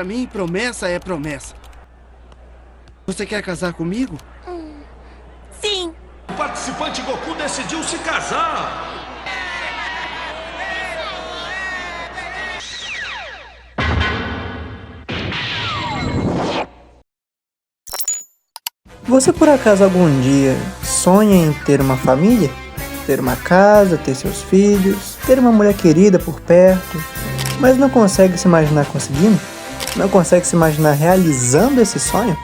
Pra mim, promessa é promessa. Você quer casar comigo? Sim. O participante Goku decidiu se casar. Você por acaso algum dia sonha em ter uma família? Ter uma casa, ter seus filhos, ter uma mulher querida por perto, mas não consegue se imaginar conseguindo? Não consegue se imaginar realizando esse sonho?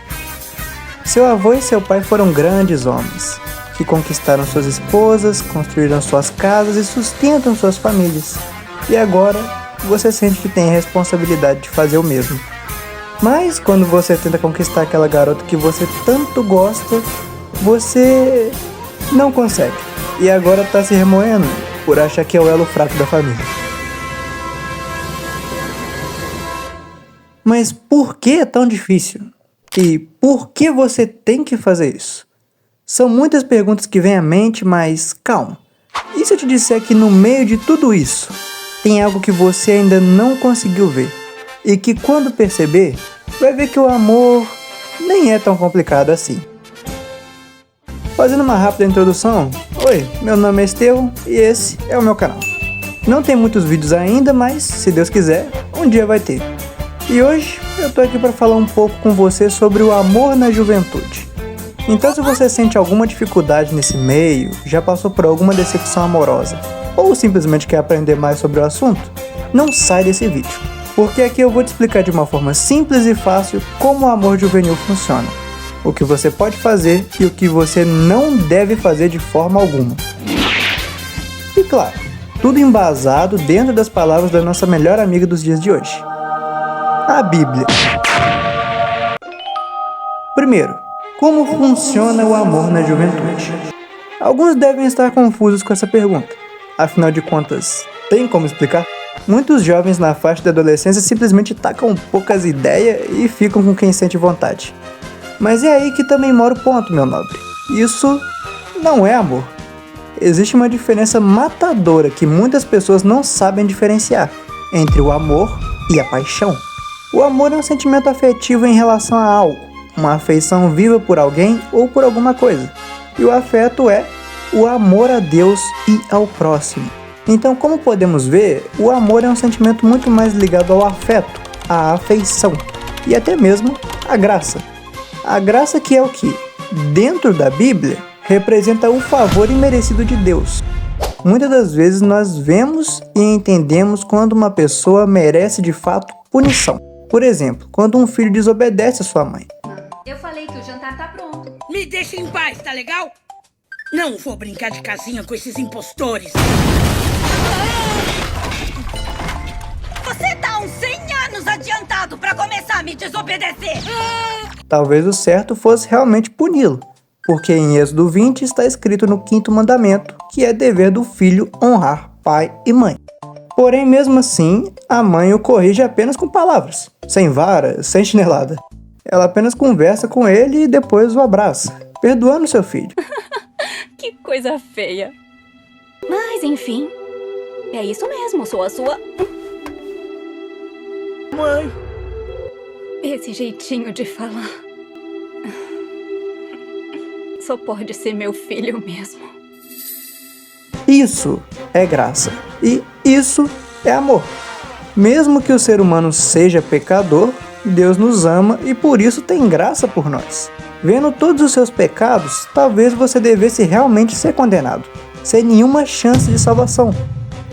Seu avô e seu pai foram grandes homens, que conquistaram suas esposas, construíram suas casas e sustentam suas famílias. E agora, você sente que tem a responsabilidade de fazer o mesmo. Mas quando você tenta conquistar aquela garota que você tanto gosta, você não consegue. E agora tá se remoendo por achar que é o elo fraco da família. Mas por que é tão difícil? E por que você tem que fazer isso? São muitas perguntas que vêm à mente, mas calma. E se eu te disser que no meio de tudo isso, tem algo que você ainda não conseguiu ver? E que quando perceber, vai ver que o amor nem é tão complicado assim. Fazendo uma rápida introdução, oi, meu nome é Estevão e esse é o meu canal. Não tem muitos vídeos ainda, mas se Deus quiser, um dia vai ter. E hoje eu tô aqui para falar um pouco com você sobre o amor na juventude. Então se você sente alguma dificuldade nesse meio, já passou por alguma decepção amorosa, ou simplesmente quer aprender mais sobre o assunto, não sai desse vídeo. Porque aqui eu vou te explicar de uma forma simples e fácil como o amor juvenil funciona, o que você pode fazer e o que você não deve fazer de forma alguma. E claro, tudo embasado dentro das palavras da nossa melhor amiga dos dias de hoje, a Bíblia. Primeiro, como funciona o amor na juventude? Alguns devem estar confusos com essa pergunta, afinal de contas, tem como explicar? Muitos jovens na faixa da adolescência simplesmente tacam poucas ideias e ficam com quem sente vontade. Mas é aí que também mora o ponto, meu nobre. Isso não é amor. Existe uma diferença matadora que muitas pessoas não sabem diferenciar entre o amor e a paixão. O amor é um sentimento afetivo em relação a algo, uma afeição viva por alguém ou por alguma coisa. E o afeto é o amor a Deus e ao próximo. Então, como podemos ver, o amor é um sentimento muito mais ligado ao afeto, à afeição e até mesmo à graça. A graça que é o que, dentro da Bíblia, representa o favor imerecido de Deus. Muitas das vezes nós vemos e entendemos quando uma pessoa merece de fato punição. Por exemplo, quando um filho desobedece a sua mãe. Eu falei que o jantar tá pronto. Me deixa em paz, tá legal? Não vou brincar de casinha com esses impostores. Você tá uns 100 anos adiantado pra começar a me desobedecer. Talvez o certo fosse realmente puni-lo, porque em Êxodo 20 está escrito no 5º mandamento que é dever do filho honrar pai e mãe. Porém, mesmo assim, a mãe o corrige apenas com palavras, sem vara, sem chinelada. Ela apenas conversa com ele e depois o abraça, perdoando seu filho. Que coisa feia. Mas, enfim, é isso mesmo, sou a sua... Mãe. Esse jeitinho de falar... Só pode ser meu filho mesmo. Isso é graça. E isso é amor. Mesmo que o ser humano seja pecador, Deus nos ama e por isso tem graça por nós. Vendo todos os seus pecados, talvez você devesse realmente ser condenado, sem nenhuma chance de salvação.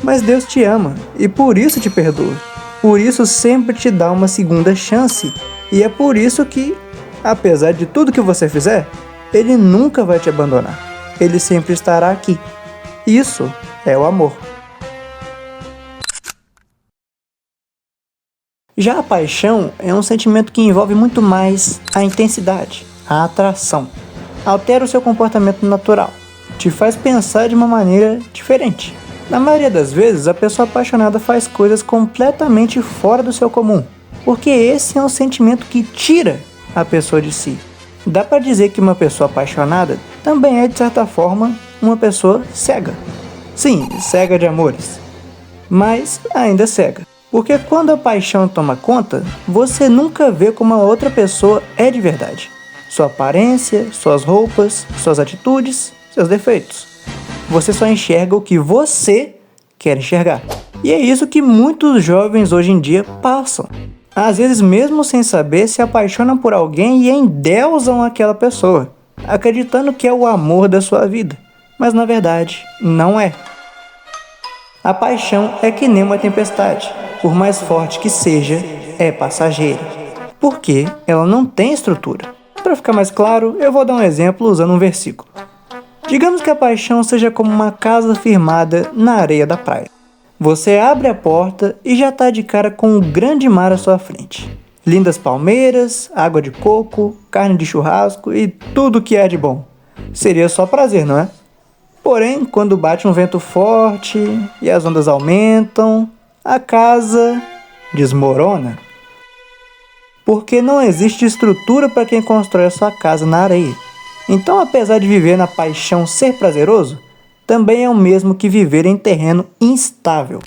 Mas Deus te ama e por isso te perdoa. Por isso sempre te dá uma segunda chance. E é por isso que, apesar de tudo que você fizer, Ele nunca vai te abandonar. Ele sempre estará aqui. Isso é o amor. Já a paixão é um sentimento que envolve muito mais a intensidade, a atração. Altera o seu comportamento natural, te faz pensar de uma maneira diferente. Na maioria das vezes, a pessoa apaixonada faz coisas completamente fora do seu comum, porque esse é um sentimento que tira a pessoa de si. Dá para dizer que uma pessoa apaixonada também é, de certa forma, uma pessoa cega. Sim, cega de amores, mas ainda cega. Porque quando a paixão toma conta, você nunca vê como a outra pessoa é de verdade. Sua aparência, suas roupas, suas atitudes, seus defeitos. Você só enxerga o que você quer enxergar. E é isso que muitos jovens hoje em dia passam. Às vezes, mesmo sem saber, se apaixonam por alguém e endeusam aquela pessoa, acreditando que é o amor da sua vida. Mas na verdade, não é. A paixão é que nem uma tempestade. Por mais forte que seja, é passageira. Porque ela não tem estrutura. Para ficar mais claro, eu vou dar um exemplo usando um versículo. Digamos que a paixão seja como uma casa firmada na areia da praia. Você abre a porta e já está de cara com um grande mar à sua frente. Lindas palmeiras, água de coco, carne de churrasco e tudo que há de bom. Seria só prazer, não é? Porém, quando bate um vento forte e as ondas aumentam, a casa desmorona. Porque não existe estrutura para quem constrói a sua casa na areia. Então, apesar de viver na paixão ser prazeroso, também é o mesmo que viver em terreno instável.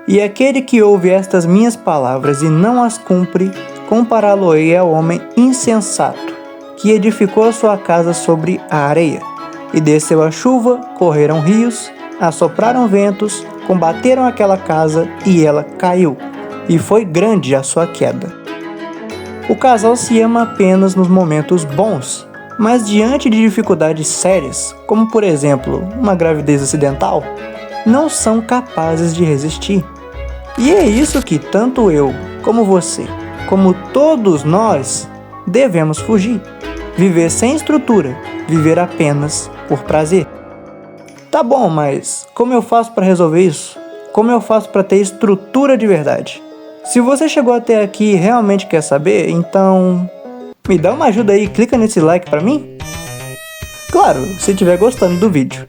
E aquele que ouve estas minhas palavras e não as cumpre, compará-lo-ei ao homem insensato, que edificou a sua casa sobre a areia. E desceu a chuva, correram rios, assopraram ventos, combateram aquela casa e ela caiu. E foi grande a sua queda. O casal se ama apenas nos momentos bons, mas diante de dificuldades sérias, como por exemplo uma gravidez acidental, não são capazes de resistir. E é isso que tanto eu, como você, como todos nós, devemos fugir. Viver sem estrutura, viver apenas por prazer. Tá bom, mas como eu faço para resolver isso? Como eu faço para ter estrutura de verdade? Se você chegou até aqui e realmente quer saber, então me dá uma ajuda aí e clica nesse like pra mim? Claro, se estiver gostando do vídeo.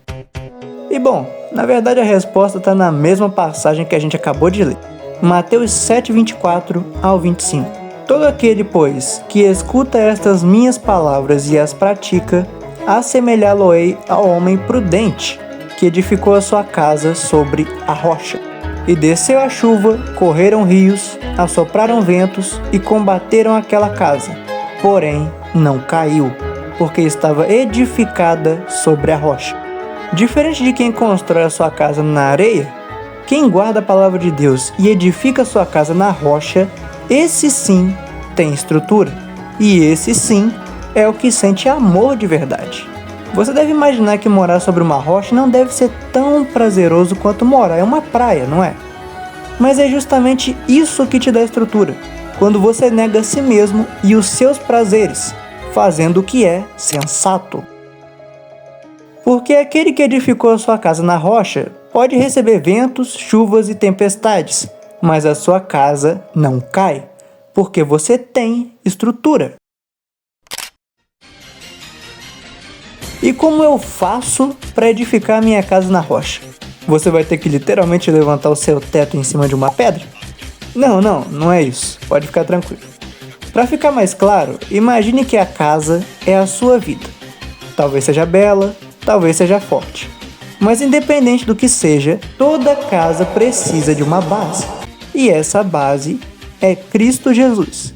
E bom, na verdade a resposta está na mesma passagem que a gente acabou de ler. Mateus 7, 24 ao 25. Todo aquele, pois, que escuta estas minhas palavras e as pratica, assemelhá-lo-ei ao homem prudente, que edificou a sua casa sobre a rocha. E desceu a chuva, correram rios, assopraram ventos e combateram aquela casa. Porém, não caiu, porque estava edificada sobre a rocha. Diferente de quem constrói a sua casa na areia, quem guarda a palavra de Deus e edifica a sua casa na rocha, esse sim tem estrutura. E esse sim é o que sente amor de verdade. Você deve imaginar que morar sobre uma rocha não deve ser tão prazeroso quanto morar em uma praia, não é? Mas é justamente isso que te dá estrutura, quando você nega a si mesmo e os seus prazeres, fazendo o que é sensato. Porque aquele que edificou a sua casa na rocha pode receber ventos, chuvas e tempestades, mas a sua casa não cai, porque você tem estrutura. E como eu faço para edificar a minha casa na rocha? Você vai ter que literalmente levantar o seu teto em cima de uma pedra? Não é isso. Pode ficar tranquilo. Para ficar mais claro, imagine que a casa é a sua vida. Talvez seja bela, talvez seja forte. Mas independente do que seja, toda casa precisa de uma base. E essa base é Cristo Jesus.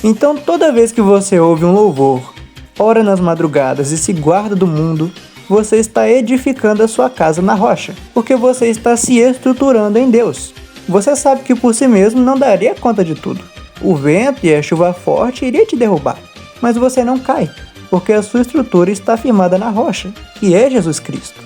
Então toda vez que você ouve um louvor, ora nas madrugadas e se guarda do mundo, você está edificando a sua casa na rocha, porque você está se estruturando em Deus. Você sabe que por si mesmo não daria conta de tudo. O vento e a chuva forte iriam te derrubar, mas você não cai, porque a sua estrutura está firmada na rocha, que é Jesus Cristo.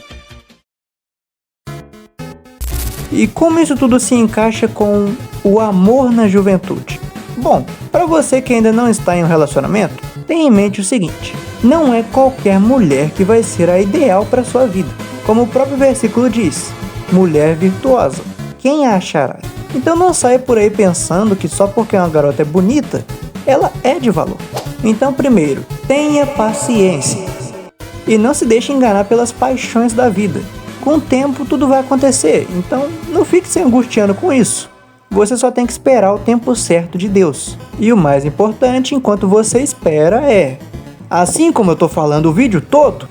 E como isso tudo se encaixa com o amor na juventude? Bom, para você que ainda não está em um relacionamento, tenha em mente o seguinte: não é qualquer mulher que vai ser a ideal para sua vida. Como o próprio versículo diz, mulher virtuosa, quem a achará? Então não saia por aí pensando que só porque uma garota é bonita, ela é de valor. Então primeiro, tenha paciência. E não se deixe enganar pelas paixões da vida. Com o tempo tudo vai acontecer, então não fique se angustiando com isso. Você só tem que esperar o tempo certo de Deus. E o mais importante enquanto você espera é, assim como eu tô falando o vídeo todo,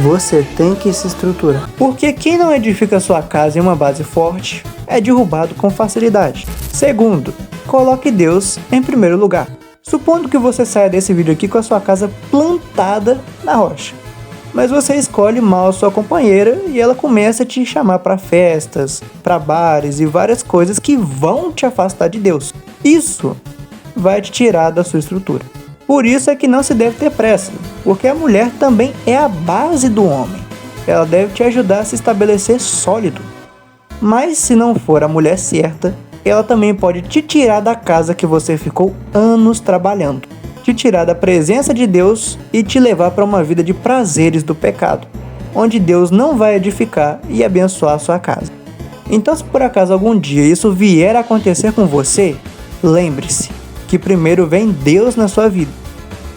você tem que se estruturar. Porque quem não edifica sua casa em uma base forte é derrubado com facilidade. Segundo, coloque Deus em primeiro lugar. Supondo que você saia desse vídeo aqui com a sua casa plantada na rocha, mas você escolhe mal a sua companheira e ela começa a te chamar para festas, para bares e várias coisas que vão te afastar de Deus. Isso vai te tirar da sua estrutura. Por isso é que não se deve ter pressa, porque a mulher também é a base do homem. Ela deve te ajudar a se estabelecer sólido. Mas se não for a mulher certa, ela também pode te tirar da casa que você ficou anos trabalhando, te tirar da presença de Deus e te levar para uma vida de prazeres do pecado, onde Deus não vai edificar e abençoar a sua casa. Então, se por acaso algum dia isso vier a acontecer com você, lembre-se que primeiro vem Deus na sua vida.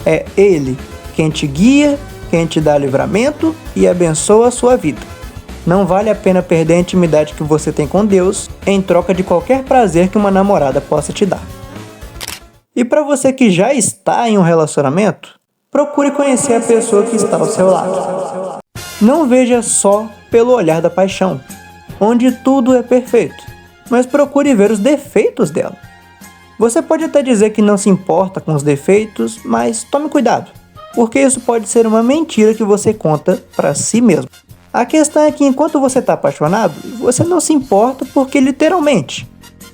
É Ele quem te guia, quem te dá livramento e abençoa a sua vida. Não vale a pena perder a intimidade que você tem com Deus em troca de qualquer prazer que uma namorada possa te dar. E para você que já está em um relacionamento, procure conhecer a pessoa que está ao seu lado. Não veja só pelo olhar da paixão, onde tudo é perfeito, mas procure ver os defeitos dela. Você pode até dizer que não se importa com os defeitos, mas tome cuidado, porque isso pode ser uma mentira que você conta para si mesmo. A questão é que enquanto você está apaixonado, você não se importa porque literalmente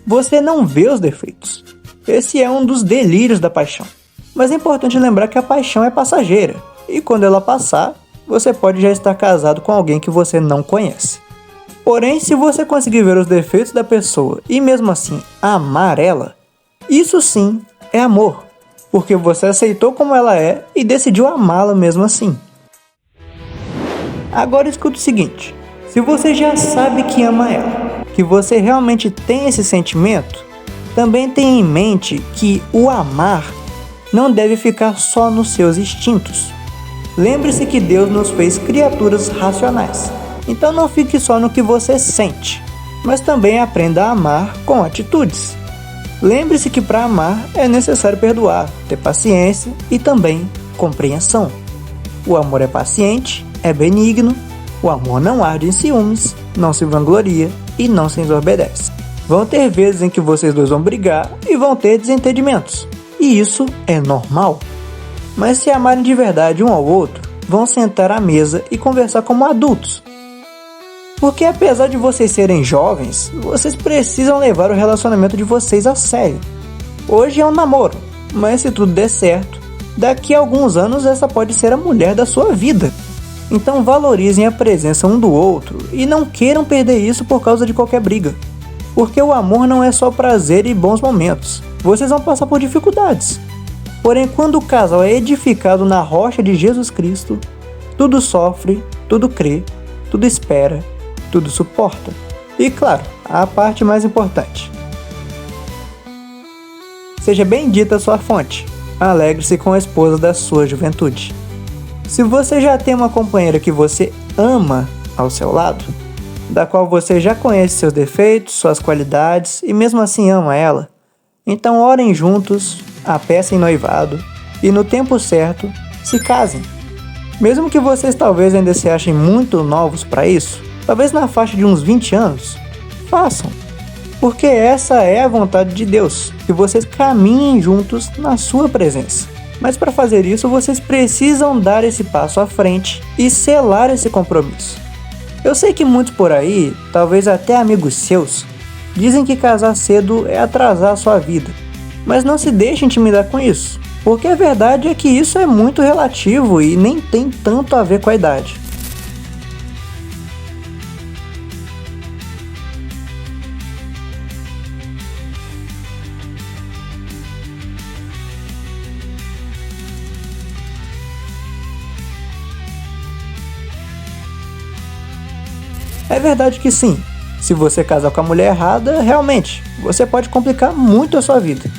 você não vê os defeitos. Esse é um dos delírios da paixão. Mas é importante lembrar que a paixão é passageira, e quando ela passar, você pode já estar casado com alguém que você não conhece. Porém, se você conseguir ver os defeitos da pessoa e mesmo assim amar ela, isso sim é amor, porque você aceitou como ela é e decidiu amá-la mesmo assim. Agora escuta o seguinte, se você já sabe que ama ela, que você realmente tem esse sentimento, também tenha em mente que o amar não deve ficar só nos seus instintos. Lembre-se que Deus nos fez criaturas racionais, então não fique só no que você sente, mas também aprenda a amar com atitudes. Lembre-se que para amar é necessário perdoar, ter paciência e também compreensão. O amor é paciente, é benigno, o amor não arde em ciúmes, não se vangloria e não se ensoberbece. Vão ter vezes em que vocês dois vão brigar e vão ter desentendimentos, e isso é normal. Mas se amarem de verdade um ao outro, vão sentar à mesa e conversar como adultos. Porque apesar de vocês serem jovens, vocês precisam levar o relacionamento de vocês a sério. Hoje é um namoro, mas se tudo der certo, daqui a alguns anos essa pode ser a mulher da sua vida. Então valorizem a presença um do outro e não queiram perder isso por causa de qualquer briga. Porque o amor não é só prazer e bons momentos. Vocês vão passar por dificuldades. Porém, quando o casal é edificado na rocha de Jesus Cristo, tudo sofre, tudo crê, tudo espera, tudo suporta. E claro, a parte mais importante. Seja bendita a sua fonte. Alegre-se com a esposa da sua juventude. Se você já tem uma companheira que você ama ao seu lado, da qual você já conhece seus defeitos, suas qualidades e mesmo assim ama ela, então orem juntos, apeçem noivado e no tempo certo se casem. Mesmo que vocês talvez ainda se achem muito novos para isso, talvez na faixa de uns 20 anos, façam. Porque essa é a vontade de Deus, que vocês caminhem juntos na sua presença. Mas para fazer isso, vocês precisam dar esse passo à frente e selar esse compromisso. Eu sei que muitos por aí, talvez até amigos seus, dizem que casar cedo é atrasar a sua vida. Mas não se deixe intimidar com isso, porque a verdade é que isso é muito relativo e nem tem tanto a ver com a idade. É verdade que sim, se você casar com a mulher errada, realmente, você pode complicar muito a sua vida.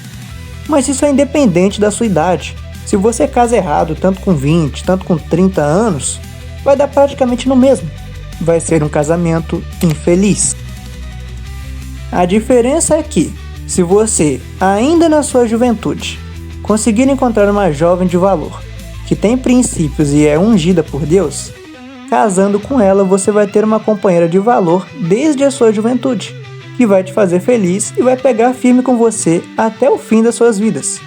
Mas isso é independente da sua idade. Se você casa errado, tanto com 20, tanto com 30 anos, vai dar praticamente no mesmo. Vai ser um casamento infeliz. A diferença é que, se você, ainda na sua juventude, conseguir encontrar uma jovem de valor, que tem princípios e é ungida por Deus, Casando com ela, você vai ter uma companheira de valor desde a sua juventude, que vai te fazer feliz e vai pegar firme com você até o fim das suas vidas.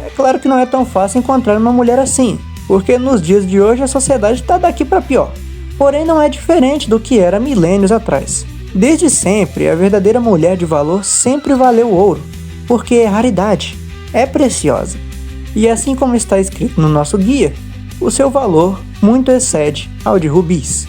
É claro que não é tão fácil encontrar uma mulher assim, porque nos dias de hoje a sociedade está daqui para pior. Porém, não é diferente do que era milênios atrás. Desde sempre, a verdadeira mulher de valor sempre valeu ouro, porque é raridade, é preciosa. E assim como está escrito no nosso guia, o seu valor muito excede ao de rubis.